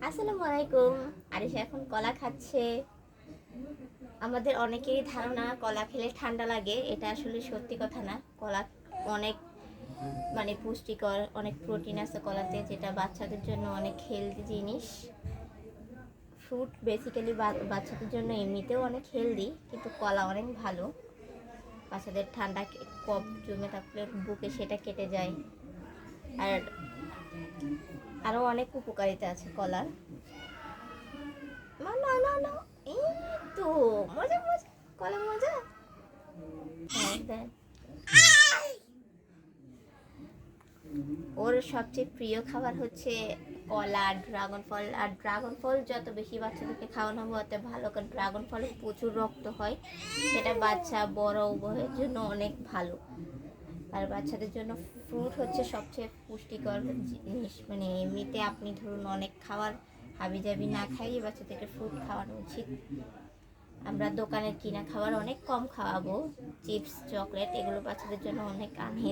আসসালামু আলাইকুম। আরিশা এখন কলা খাচ্ছে। আমাদের অনেকেরই ধারণা কলা খেলে ঠান্ডা লাগে, এটা আসলে সত্যি কথা না। কলা অনেক পুষ্টিকর, অনেক প্রোটিন আছে কলাতে, যেটা বাচ্চাদের জন্য অনেক হেলদি জিনিস। ফ্রুট বেসিক্যালি বাচ্চাদের জন্য এমনিতেও অনেক হেলদি, কিন্তু কলা অনেক ভালো। বাচ্চাদের ঠান্ডা কফ জমে থাকলে বুকে সেটা কেটে যায়। আর আরও অনেক উপকারিতা আছে কলার। না না না না, এই তো মজা মজা, কলা মজা। হ্যাঁ দেখ, ওর সবচেয়ে প্রিয় খাবার হচ্ছে কলা, ড্রাগন ফল। আর ড্রাগন ফল যত বেশি বাচ্চাদেরকে খাওয়ানো হবে তত ভালো, কারণ ড্রাগন ফলে প্রচুর রক্ত হয়, এটা বাচ্চা বড় উভয়ের জন্য অনেক ভালো। আর বাচ্চাদের জন্য ফ্রুট হচ্ছে সবচেয়ে পুষ্টিকর জিনিস। এমনিতে আপনি ধরুন অনেক খাবার হাবিজাবি না খাইয়ে বাচ্চাদেরকে ফ্রুট খাওয়ানো উচিত। আমরা দোকানের কিনা খাবার অনেক কম খাওয়াবো, চিপস চকলেট এগুলো বাচ্চাদের জন্য অনেক আনহেলদি।